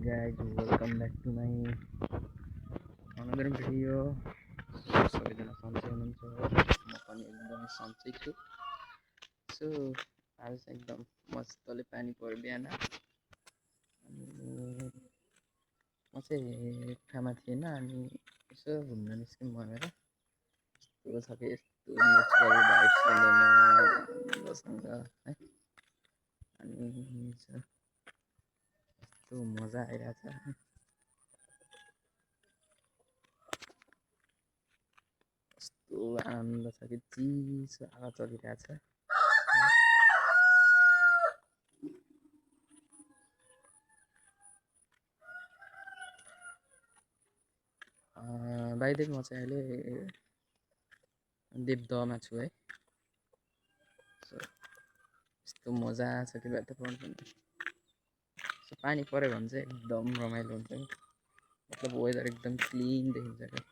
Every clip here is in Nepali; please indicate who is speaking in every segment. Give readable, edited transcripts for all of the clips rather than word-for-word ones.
Speaker 1: guys, welcome back to my another video. सबैजना सन्चै हुनुहुन्छ म पनि एकदमै सन्चै छु। सो आज चाहिँ एकदम मजाले पानी पर्यो बिहान अनि म चाहिँ ठाउँमा थिएन अनि यसो घुम्न निस्क्यौँ भनेर यस्तो छ कि यस्तो नेचुरल भाइब्स लिँदै मसँग है अनि यस्तो मजा आइरहेछ। यस्तो आनन्द छ कि चिसो हावा चलिरहेछ। बाइदै म चाहिँ अहिले देवदहमा छु है। यस्तो मजा छ कि बाटो पर्दैन। पानी पऱ्यो भने चाहिँ एकदम रमाइलो हुन्छ कि मतलब वेदर एकदम क्लिन देखिन्छ क्या।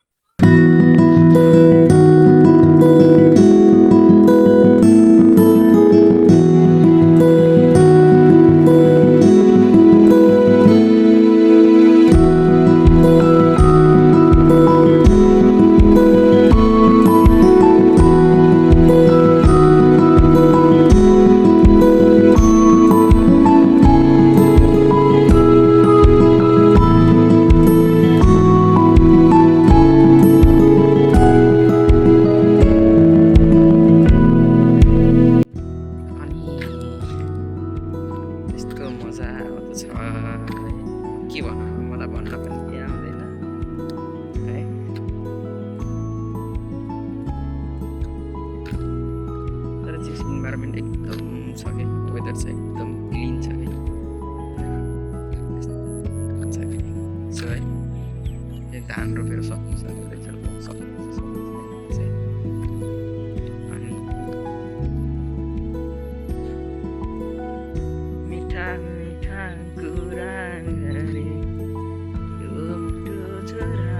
Speaker 1: मजा आउँदो छ है के भन्नु मलाई भन्न पनि केही आउँदैन है। तर चाहिँ इन्भाइरोमेन्ट एकदम छ कि वेदर चाहिँ एकदम क्लिन छ कि सो है यो धान रोपेर सक्नु मिठा कुरा गरे यो मुटु छोरा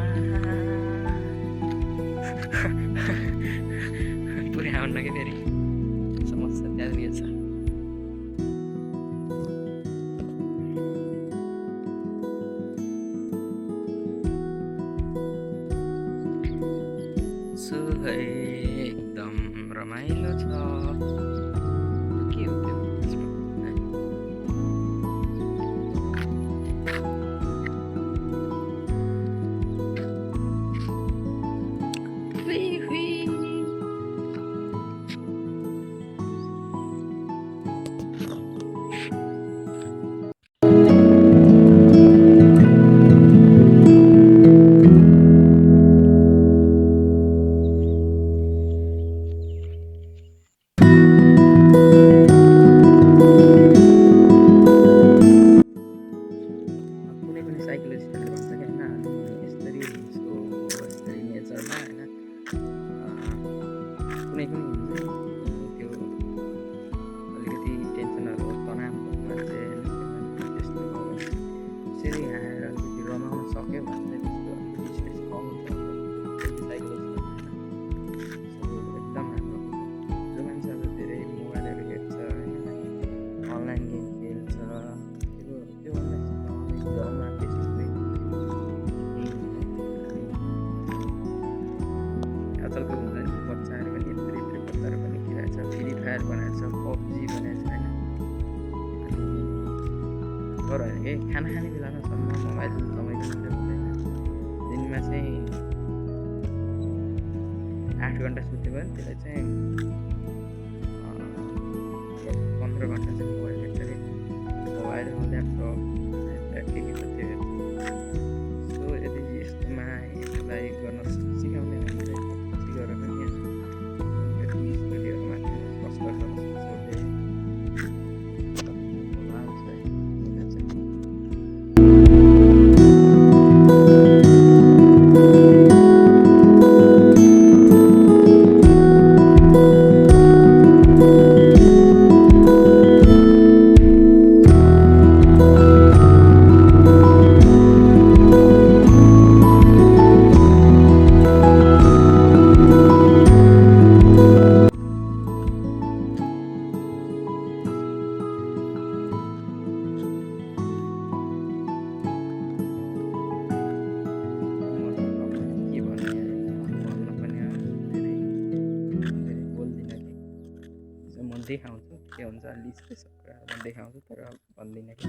Speaker 1: पुरै आउन्न कि फेरि समस्या त्यहाँनिर छ। सो है एकदम रमाइलो छ। के हो त्यो साइक्लिस्टहरूले भन्छ कि होइन हामी यसरी हिँड्छौँ यसरी नेचरमा होइन कुनै पनि त्यो अलिकति टेन्सनहरू तनावको मान्छे त्यस्तो यसरी आएर अलिकति रमाउन सक्यो भने चाहिँ त्यस्तो अलिकति स्ट्रेस कम हुन्छ साइक्लिस्ट एकदम राम्रो। जो मान्छेहरू धेरै मोबाइलहरू हेर्छ होइन अनलाइन गेम खेल्छ त्यो गाउँमा आजकलको हुन्छ नि बच्चाहरू पनि यत्रो बच्चाहरू पनि खेलिरहेछ फ्री फायर बनाएको छ पब्जी बनाएको छ होइन। अनि तर होइन कि खाना खाने बेलामा सम्म मोबाइल तपाईँको हुँदैन। दिनमा चाहिँ 8 घन्टा सुत्यो भने त्यसलाई चाहिँ 15 घन्टा चाहिँ मोबाइल हेर्छ कि मोबाइल ल्यापटप के छ त्यो हेर्छ। सो यदि यस्तोमा यसलाई गर्न सिकाउने भने चाहिँ पछि गएर पनि स्टुडियोमा कष्ट गर्न सक्छ। मजाले लिस्टै सब कुराहरू म देखाउँछु तर भन्दिनँ कि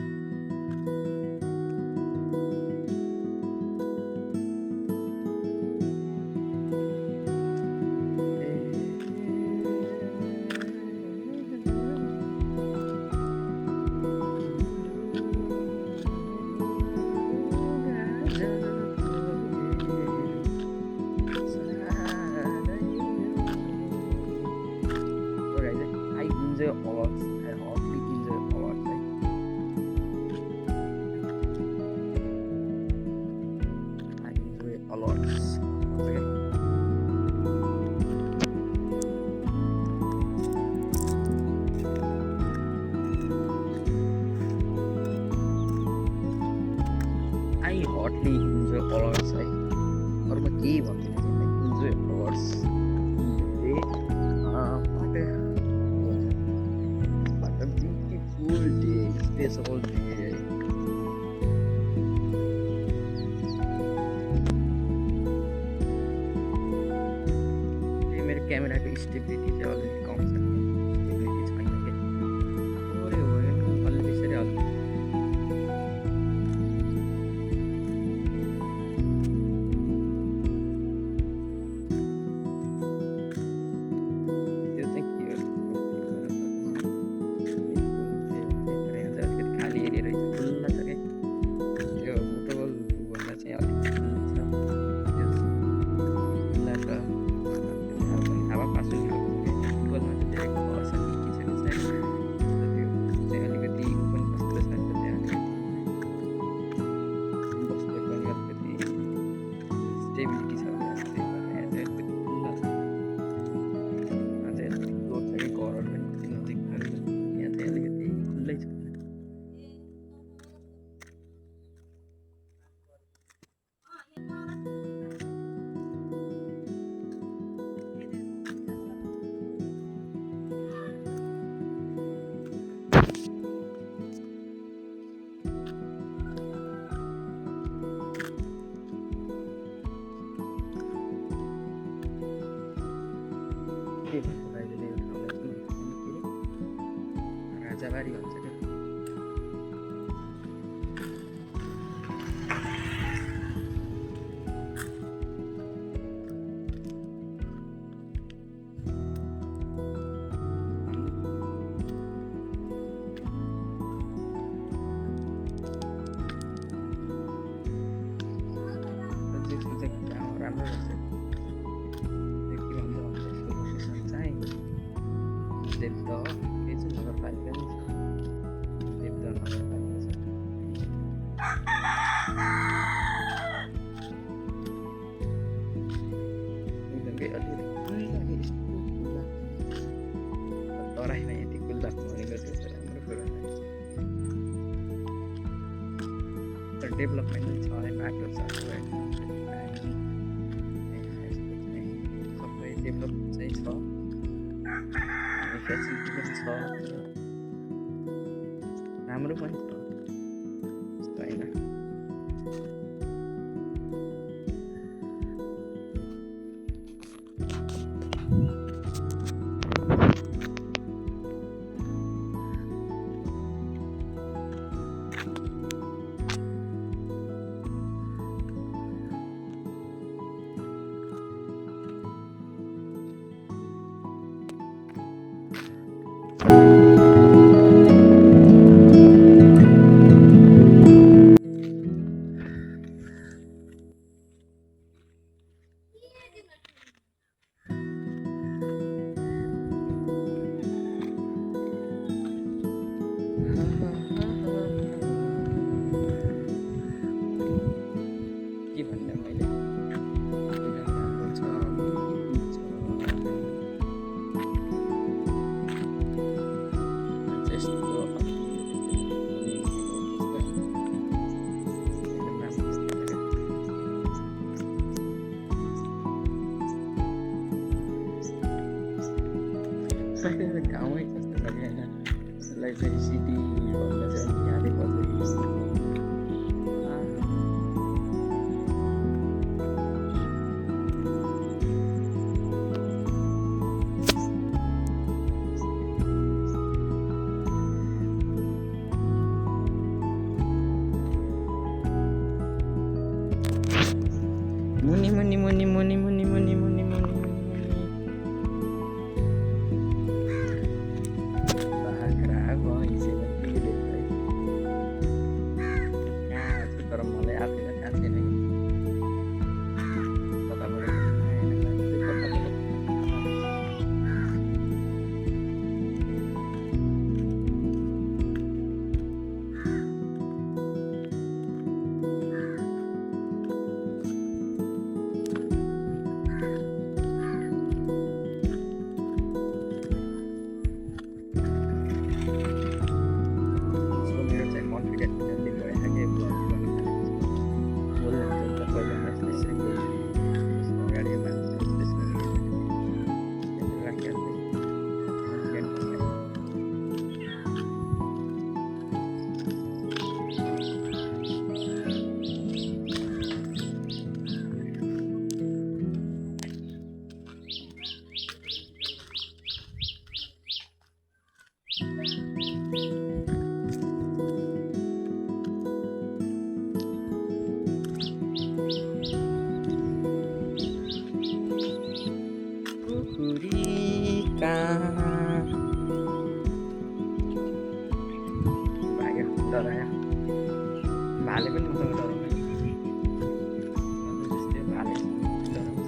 Speaker 1: enjoy awards. I hardly enjoy awards. I enjoy awards. Okay. I hardly enjoy awards. और मैं के भन्दिनँ I enjoy awards. What a beautiful day, special day. मेरो क्यामेराको स्टेबिलिटी चाहिँ अलिकति कम छ स्टेबिलिटी छैन के अरे हो अलि त्यसरी हल्छ त्यो चाहिँ के हो खाली एरिया रहेछ खुल्ला छ क्या त्यो मोटोबल भन्दा चाहिँ अलिक खुल्ला छ हावा पासो गुगलमा चाहिँ धेरै पर्छ के छ त्यो चाहिँ अलिकति पनि कस्तो छ त्यहाँ बस्दै पनि अलिकति स्टेबिलिटी छ त्यही भएर यहाँ चाहिँ अलिकति खुल्ला छ अझै अलिकति ग्रोथ छ कि घरहरू पनि कति नजिक यहाँ चाहिँ अलिकति खुल्लै छ के भन्छ भाइले यो ठाउँलाई चाहिँ के राजाबारी भन्छ क्या त्यसको चाहिँ राम्रो रहेछ देवद के चाहिँ नगरपालिका नै छ देवद नगरपालिका छ एकदमै अलिकति खुल्ला यस्तो खुल्ला तराईमा यति खुल्ला भनेको चाहिँ यस्तो राम्रो कुरा तर डेभलपमेन्ट पनि छ बाटो छ सबै डेभलप चाहिँ छ फेसिलिटी पनि छ राम्रो पनि छ त्यस्तो होइन के भन्ने मैले राम्रो छ यस्तो गाउँै कस्तो छ क्या होइन यसलाई चाहिँ सिटी भन्दा चाहिँ यादै पर्छ मुनि मुनि मुनि मुनि मुनि मुनि मुनि बाख्रा भैँसीमा पिरे खै कहाँ छु तर मलाई आफैलाई थाहा छैन कि कताबाट भाग्यो डरायो भाले पनि मसँग डराउँदैन त्यस्तै भाले डराउँछ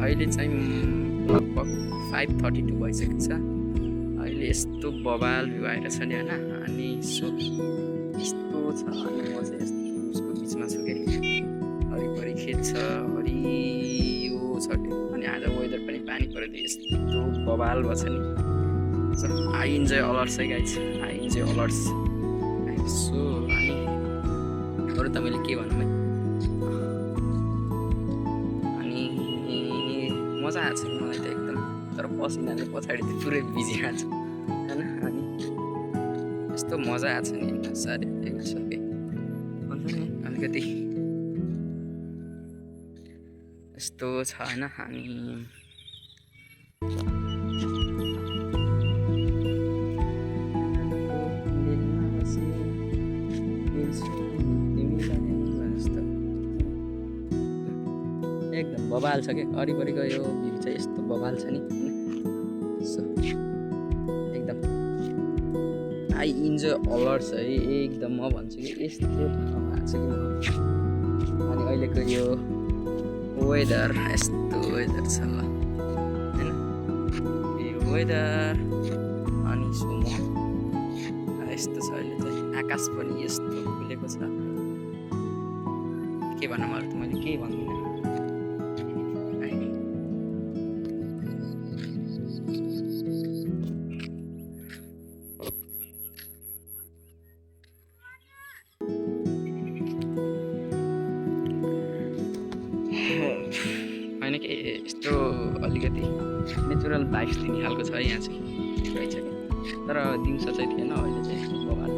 Speaker 1: अहिले चाहिँ लगभग 5:32 भइसकेको छ अहिले यस्तो बवाल भ्यू आइरहेछ नि होइन अनि सो यस्तो छ अनि म चाहिँ यस्तो उसको बिचमा छु कि वरिपरि खेत छ हरियो छ कि अनि आज वेदर पनि पानी परेर यस्तो बवाल भएछ नि सो आई इन्जोय अलर्ट्स है guys I enjoy alerts so अनि अरू त मैले के भनौँ है मजा आएको छ मलाई त एकदम तर पसिनाले पछाडि चाहिँ पुरै भिजिरहेको छ होइन अनि यस्तो मजा आएको छ नि साह्रै सके भन्छ नि अलिकति यस्तो छ होइन अनि एकदम बवाल छ क्या वरिपरिको यो भ्यू चाहिँ यस्तो बवाल छ नि सो एकदम आई इन्जोय अलर्ट्स है एकदम म भन्छु कि यस्तो ठाउँमा आएको छु कि म अनि अहिलेको यो वेदर यस्तो वेदर छ ल होइन यो वेदर अनि सो म यस्तो छ अहिले चाहिँ आकाश पनि यस्तो खुलेको छ के भनौँ अरू त मैले केही भन्दिनँ होइन कि यस्तो अलिकति नेचुरल भाइब्स दिने खालको छ यहाँ चाहिँ रहेछ कि तर दिउँसो चाहिँ थिएन अहिले चाहिँ बवाल